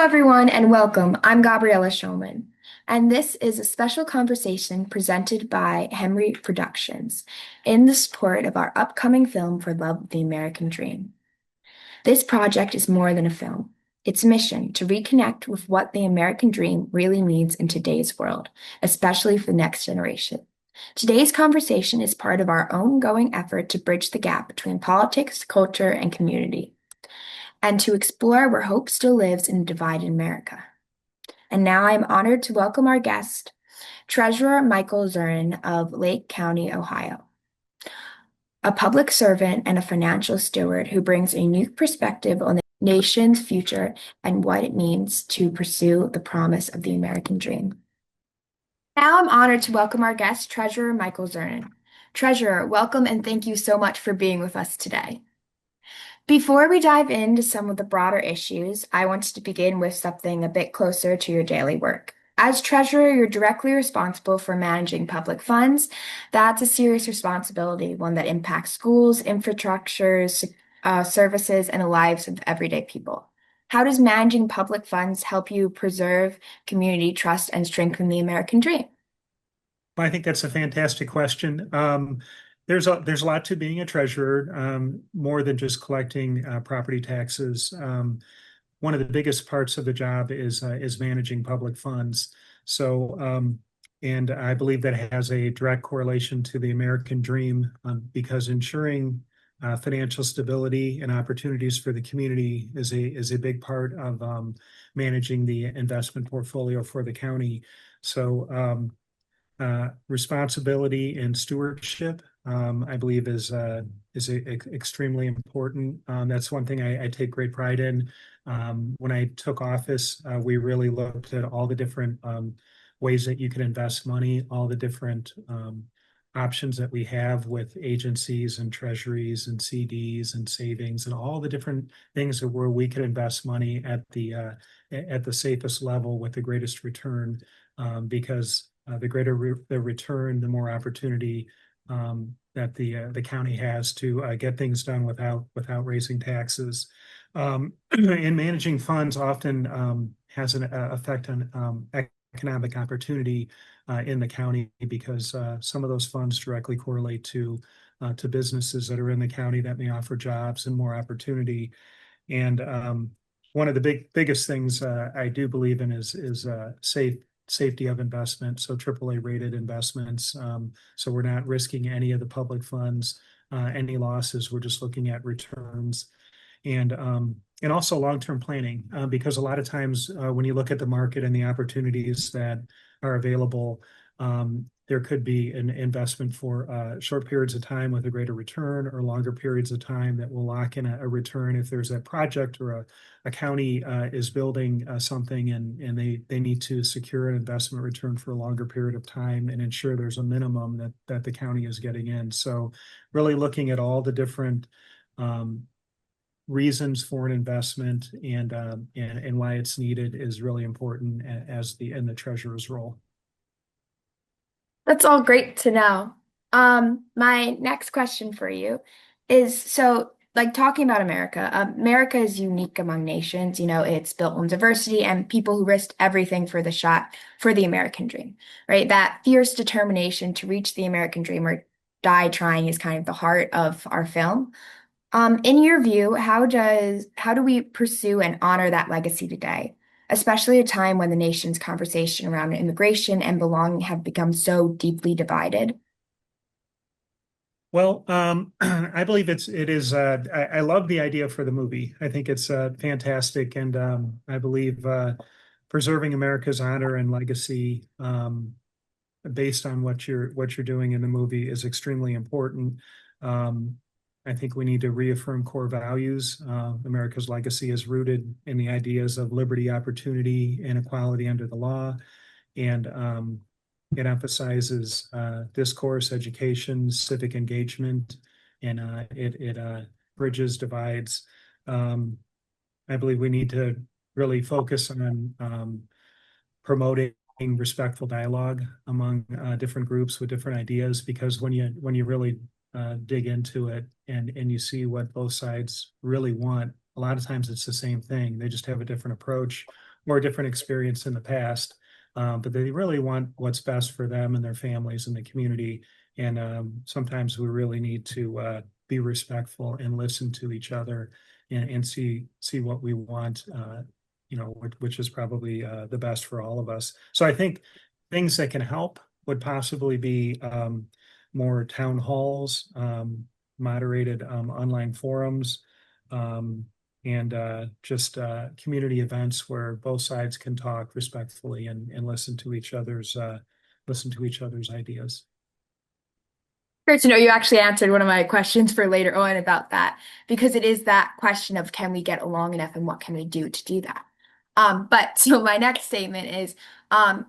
everyone, and welcome. I'm Gabriella Schulman, and this is a special conversation presented by Henry Productions in the support of our upcoming film for Love of the American Dream. This project is more than a film. Its mission to reconnect with what the American dream really means in today's world, especially for the next generation. Today's conversation is part of our ongoing effort to bridge the gap between politics, culture, and community, and to explore where hope still lives in a divided America. And now I'm honored to welcome our guest, Treasurer Michael Zuren of Lake County, Ohio, a public servant and a financial steward who brings a unique perspective on the nation's future and what it means to pursue the promise of the American dream. Now I'm honored to welcome our guest, Treasurer Michael Zuren. Treasurer, welcome and thank you so much for being with us today. Before we dive into some of the broader issues, I wanted to begin with something a bit closer to your daily work. As treasurer, you're directly responsible for managing public funds. That's a serious responsibility, one that impacts schools, infrastructures, services, and the lives of everyday people. How does managing public funds help you preserve community trust and strengthen the American dream? I think that's a fantastic question. There's a lot to being a treasurer, more than just collecting property taxes. One of the biggest parts of the job is managing public funds. So, and I believe that has a direct correlation to the American dream, because ensuring financial stability and opportunities for the community is a big part of managing the investment portfolio for the county. So, responsibility and stewardship, I believe, is extremely important. That's one thing I take great pride in. When I took office, we really looked at all the different ways that you can invest money, all the different options that we have with agencies and treasuries and CDs and savings and all the different things that where we could invest money at the safest level with the greatest return, because the greater the return, the more opportunity that the county has to get things done without raising taxes. And managing funds often has an effect on economic opportunity in the county, because some of those funds directly correlate to businesses that are in the county that may offer jobs and more opportunity. And one of the biggest things I do believe in is safety of investment, so AAA rated investments. So we're not risking any of the public funds, any losses. We're just looking at returns, and also long-term planning, because a lot of times when you look at the market and the opportunities that are available, there could be an investment for short periods of time with a greater return, or longer periods of time that will lock in a return. If there's a project or a county is building something, and they need to secure an investment return for a longer period of time and ensure there's a minimum that the county is getting in. So really looking at all the different reasons for an investment and why it's needed is really important as in the treasurer's role. That's all great to know. My next question for you is so, like talking about America, America is unique among nations. You know, it's built on diversity and people who risked everything for the shot for the American dream, right? That fierce determination to reach the American dream or die trying is kind of the heart of our film. In your view, how do we pursue and honor that legacy today, especially a time when the nation's conversation around immigration and belonging have become so deeply divided? Well, I believe it is. I love the idea for the movie. I think it's fantastic, and I believe preserving America's honor and legacy, based on what you're doing in the movie, is extremely important. Um, I think we need to reaffirm core values. America's legacy is rooted in the ideas of liberty, opportunity, and equality under the law, and it emphasizes discourse, education, civic engagement, and it bridges divides. Um, I believe we need to really focus on promoting respectful dialogue among different groups with different ideas, because when you really dig into it and you see what both sides really want, a lot of times it's the same thing. They just have a different approach, or a different experience in the past. But they really want what's best for them and their families and the community. And sometimes we really need to be respectful and listen to each other and see what we want, which is probably the best for all of us. So I think things that can help would possibly be more town halls, moderated online forums, um, and just community events where both sides can talk respectfully and listen to each other's ideas. Great to know you actually answered one of my questions for later on about that, because it is that question of can we get along enough and what can we do to do that? But so my next statement is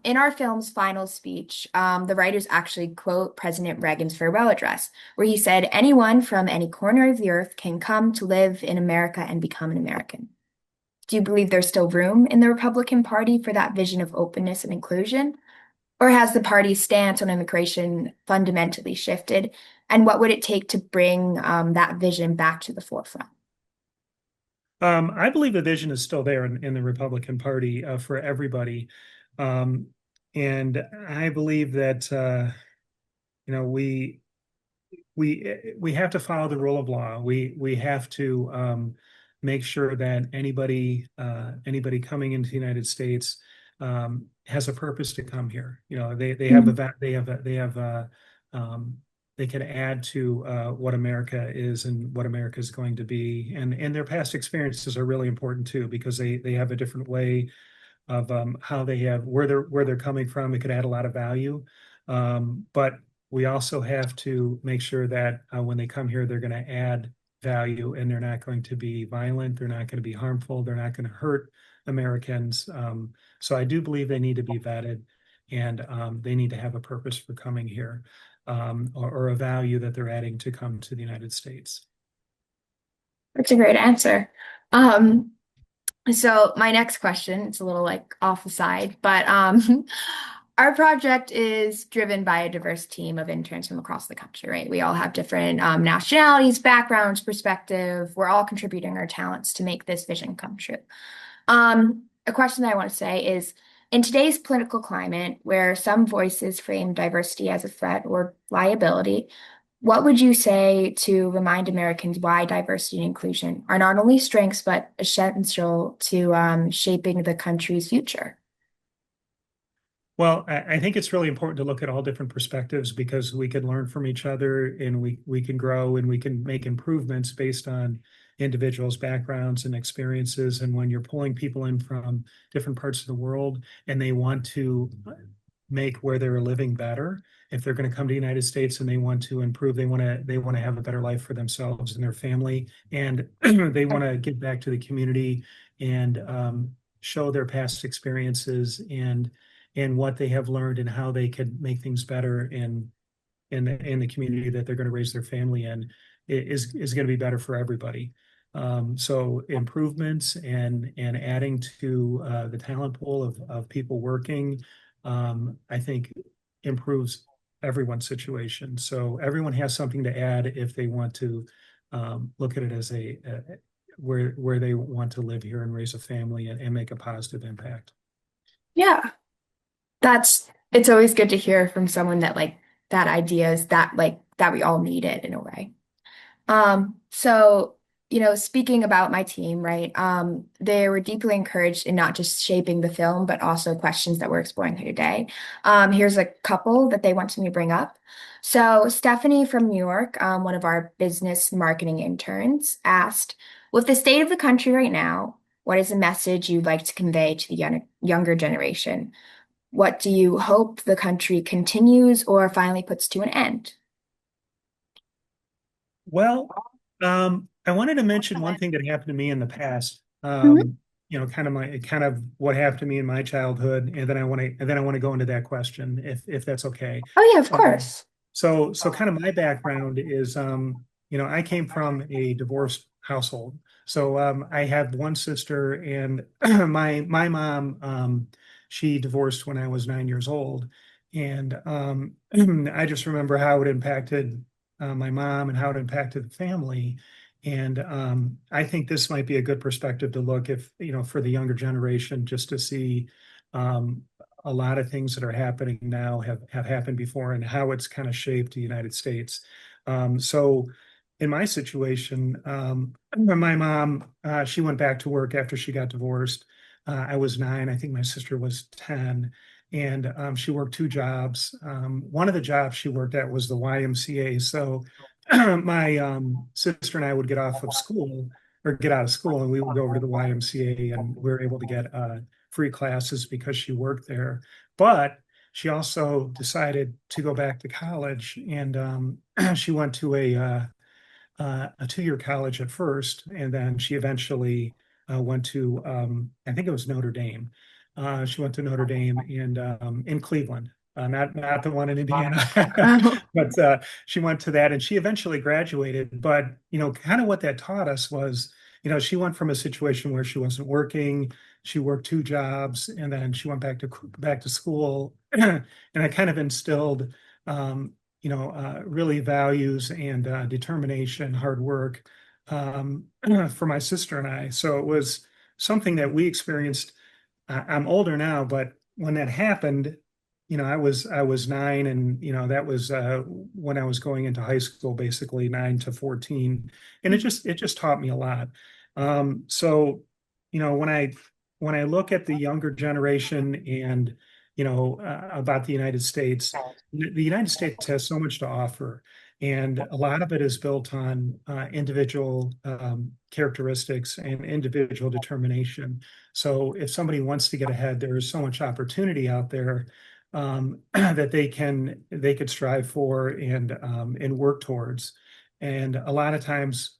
in our film's final speech, the writers actually quote President Reagan's farewell address, where he said, "Anyone from any corner of the earth can come to live in America and become an American." Do you believe there's still room in the Republican Party for that vision of openness and inclusion? Or has the party's stance on immigration fundamentally shifted? And what would it take to bring that vision back to the forefront? I believe the vision is still there in the Republican Party for everybody. Um, and I believe that you know we have to follow the rule of law. We have to make sure that anybody coming into the United States has a purpose to come here. They have a Mhm. va- they have um, they can add to what America is and what America is going to be, and their past experiences are really important too because they have a different way of how they have where they're coming from. It could add a lot of value, but we also have to make sure that when they come here, they're going to add value and they're not going to be violent. They're not going to be harmful. They're not going to hurt Americans. So I do believe they need to be vetted and they need to have a purpose for coming here or a value that they're adding to come to the United States. That's a great answer. Um, so my next question, it's a little like off the side, but our project is driven by a diverse team of interns from across the country, right? We all have different nationalities, backgrounds, perspective. We're all contributing our talents to make this vision come true. A question that I want to say is, in today's political climate, where some voices frame diversity as a threat or liability, what would you say to remind Americans why diversity and inclusion are not only strengths, but essential to shaping the country's future? Well, I think it's really important to look at all different perspectives because we can learn from each other and we can grow and we can make improvements based on individuals' backgrounds and experiences. And when you're pulling people in from different parts of the world and they want to make where they're living better, if they're going to come to the United States and they want to improve, they want to have a better life for themselves and their family, and they want to give back to the community and show their past experiences and what they have learned and how they could make things better in the community that they're going to raise their family in is going to be better for everybody. So improvements and adding to the talent pool of people working, I think improves everyone's situation. So everyone has something to add if they want to look at it as where they want to live here and raise a family and make a positive impact. Yeah, it's always good to hear from someone that like that idea is that like that we all need it in a way. So, speaking about my team, right? They were deeply encouraged in not just shaping the film, but also questions that we're exploring here today. Here's a couple that they wanted me to bring up. So, Stephanie from New York, one of our business marketing interns, asked, with the state of the country right now, what is a message you'd like to convey to the younger generation? What do you hope the country continues or finally puts to an end? Well, I wanted to mention one thing that happened to me in the past. Mhm. Kind of what happened to me in my childhood, and then I want to go into that question if that's okay. Oh, yeah, of Um, course. so kind of my background is, I came from a divorced household. So I have one sister, and my mom, she divorced when I was 9 years old, and I just remember how it impacted my mom and how it impacted the family. And I think this might be a good perspective to look if, for the younger generation, just to see um, a lot of things that are happening now have happened before and how it's kind of shaped the United States. So in my situation, my mom, she went back to work after she got divorced. I was 9, I think my sister was 10. And she worked 2 jobs. One of the jobs she worked at was the YMCA. So my sister and I would get off of school or get out of school and we would go over to the YMCA and we were able to get free classes because she worked there. But she also decided to go back to college and she went to a 2-year college at first, and then she eventually went to I think it was Notre Dame. She went to Notre Dame in Cleveland, not the one in Indiana, Oh. but she went to that, and she eventually graduated. But kind of what that taught us was, she went from a situation where she wasn't working. She worked 2 jobs, and then she went back to school, and I kind of instilled um, really values and determination, hard work for my sister and I. So it was something that we experienced. I'm older now, but when that happened, I was 9, and that was when I was going into high school, basically 9 to 14, and it just taught me a lot. So when I look at the younger generation and about the United States, the United States has so much to offer, and a lot of it is built on individual characteristics and individual determination. So if somebody wants to get ahead, there is so much opportunity out there that they could strive for and work towards. And a lot of times,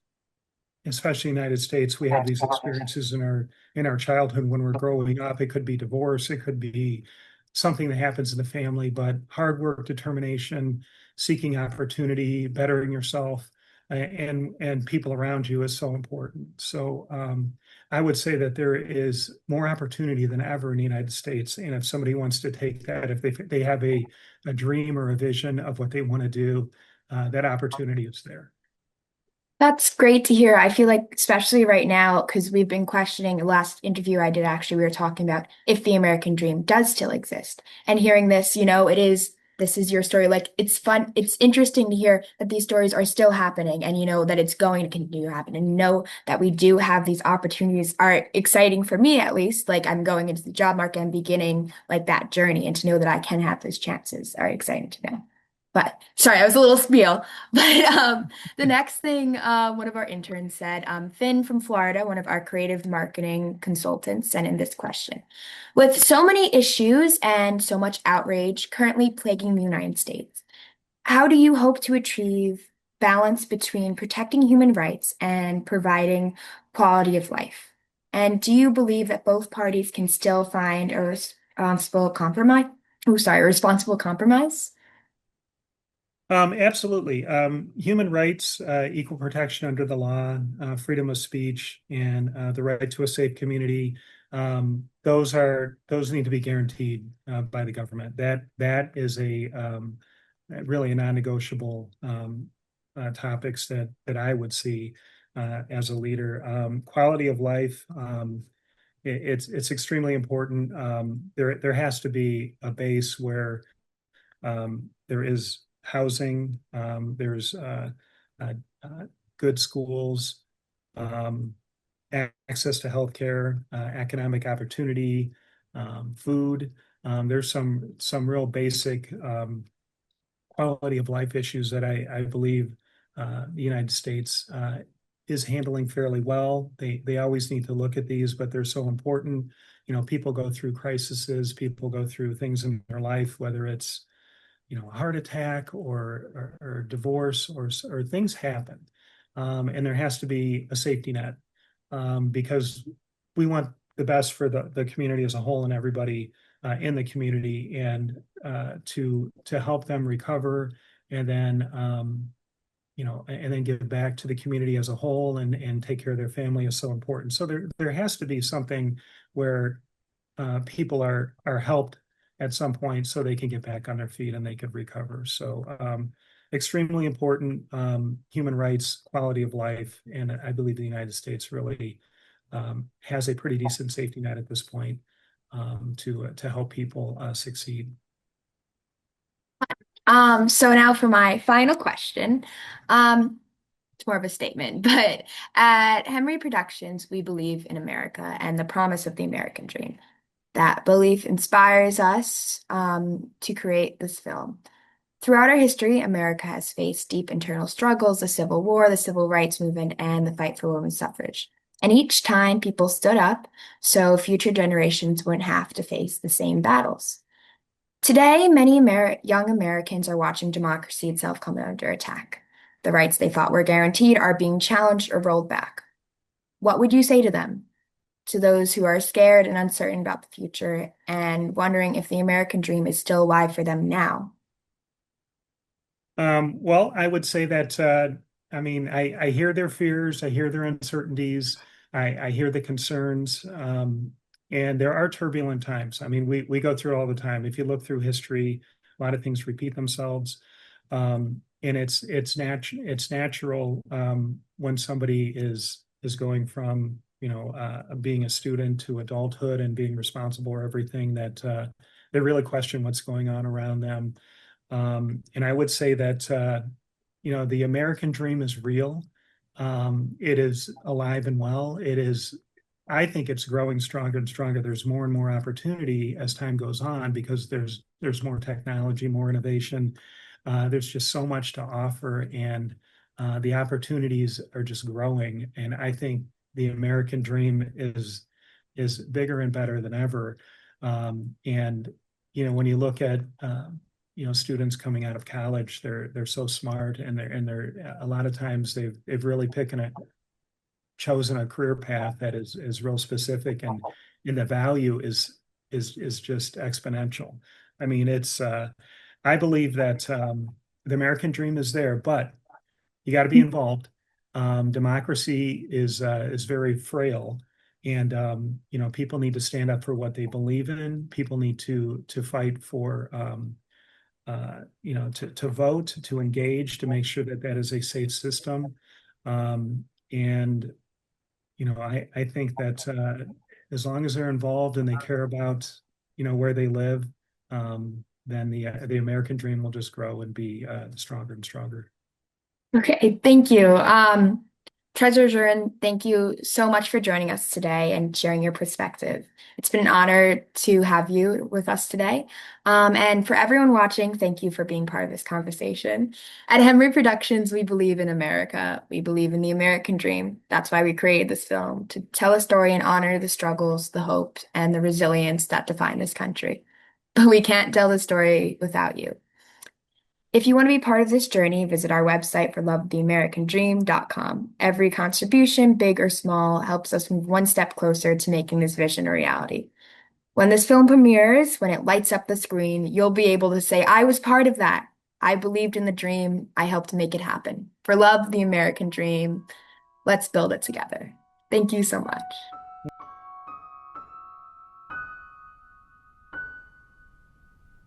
especially in the United States, we have these experiences in our childhood when we're growing up. It could be divorce, it could be something that happens in the family, but hard work, determination, seeking opportunity, bettering yourself, and people around you is so important. So I would say that there is more opportunity than ever in the United States. And if somebody wants to take that, if they have a dream or a vision of what they want to do, that opportunity is there. That's great to hear. I feel like, especially right now, because we've been questioning the last interview I did, actually, we were talking about if the American dream does still exist. And hearing this, this is your story. Like, it's fun. It's interesting to hear that these stories are still happening and that it's going to continue to happen. And that we do have these opportunities are exciting for me, at least. Like, I'm going into the job market and beginning like that journey, and to know that I can have those chances are exciting to know. But sorry, I was a little spiel. But the next thing one of our interns said, Finn from Florida, one of our creative marketing consultants, sent in this question. With so many issues and so much outrage currently plaguing the United States, how do you hope to achieve balance between protecting human rights and providing quality of life? And do you believe that both parties can still find a responsible compromise? Oh, sorry, a responsible compromise? Absolutely. Human rights, equal protection under the law, freedom of speech, and the right to a safe community. Those need to be guaranteed by the government. That is really a non-negotiable topics that I would see as a leader. Quality of life. It's extremely important. There has to be a base where there is housing, there's uh, uh, good schools, um, access to healthcare, economic opportunity, food. There's some real basic quality of life issues that I believe the United States is handling fairly well. They always need to look at these, but they're so important. People go through crises, people go through things in their life, whether it's a heart attack or divorce or things happen. And there has to be a safety net because we want the best for the community as a whole and everybody in the community and to help them recover and then and then give back to the community as a whole and take care of their family is so important. So there has to be something where people are helped at some point so they can get back on their feet and they could recover. So extremely important, human rights, quality of life, and I believe the United States really has a pretty decent safety net at this point to help people succeed. So now for my final question. It's more of a statement, but at Henry Productions, we believe in America and the promise of the American dream. That belief inspires us to create this film. Throughout our history, America has faced deep internal struggles, the Civil War, the Civil Rights Movement, and the fight for women's suffrage. And each time people stood up so future generations wouldn't have to face the same battles. Today, many young Americans are watching democracy itself come under attack. The rights they thought were guaranteed are being challenged or rolled back. What would you say to them? To those who are scared and uncertain about the future and wondering if the American dream is still alive for them now? Well, I would say that I mean I hear their fears, I hear their uncertainties, I hear the concerns, and there are turbulent times. I mean, we go through it all the time. If you look through history, a lot of things repeat themselves, and it's natural when somebody is going from being a student to adulthood and being responsible for everything that they really question what's going on around them. And I would say that, the American dream is real. It is alive and well. I think it's growing stronger and stronger. There's more and more opportunity as time goes on because there's more technology, more innovation. There's just so much to offer, and the opportunities are just growing. And I think the American dream is bigger and better than ever. And when you look at students coming out of college, they're so smart, and they're a lot of times they've really chosen a career path that is real specific, and the value is just exponential. I mean, it's I believe that the American dream is there, but you got to be involved. Democracy is very frail, and people need to stand up for what they believe in. People need to fight for to vote, to engage, to make sure that that is a safe system. And I think that as long as they're involved and they care about where they live, then the American dream will just grow and be stronger and stronger. Okay, thank you. Treasurer Zuren, thank you so much for joining us today and sharing your perspective. It's been an honor to have you with us today. And for everyone watching, thank you for being part of this conversation. At Henry Productions, we believe in America. We believe in the American dream. That's why we created this film, to tell a story and honor the struggles, the hope, and the resilience that define this country. But we can't tell the story without you. If you want to be part of this journey, visit our website for lovetheamericandream.com. Every contribution, big or small, helps us move one step closer to making this vision a reality. When this film premieres, when it lights up the screen, you'll be able to say, I was part of that. I believed in the dream. I helped make it happen. For love, the American dream, let's build it together. Thank you so much.